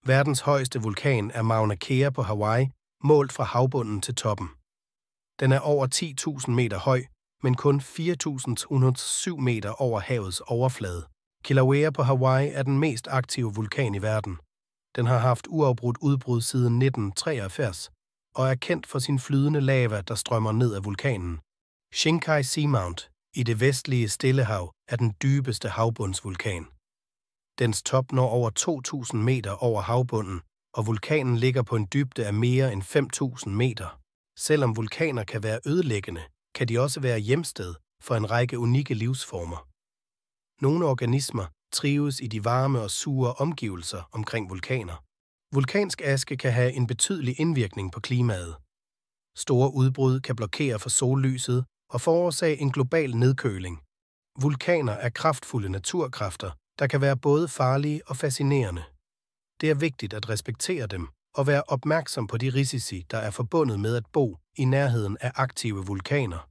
Verdens højeste vulkan er Mauna Kea på Hawaii, målt fra havbunden til toppen. Den er over 10.000 meter høj, men kun 4.107 meter over havets overflade. Kilauea på Hawaii er den mest aktive vulkan i verden. Den har haft uafbrudt udbrud siden 1973 og er kendt for sin flydende lava, der strømmer ned af vulkanen. Shinkai Seamount i det vestlige Stillehav er den dybeste havbundsvulkan. Dens top når over 2.000 meter over havbunden, og vulkanen ligger på en dybde af mere end 5.000 meter. Selvom vulkaner kan være ødelæggende, kan de også være hjemsted for en række unikke livsformer. Nogle organismer trives i de varme og sure omgivelser omkring vulkaner. Vulkansk aske kan have en betydelig indvirkning på klimaet. Store udbrud kan blokere for sollyset og forårsage en global nedkøling. Vulkaner er kraftfulde naturkræfter, der kan være både farlige og fascinerende. Det er vigtigt at respektere dem og være opmærksom på de risici, der er forbundet med at bo i nærheden af aktive vulkaner.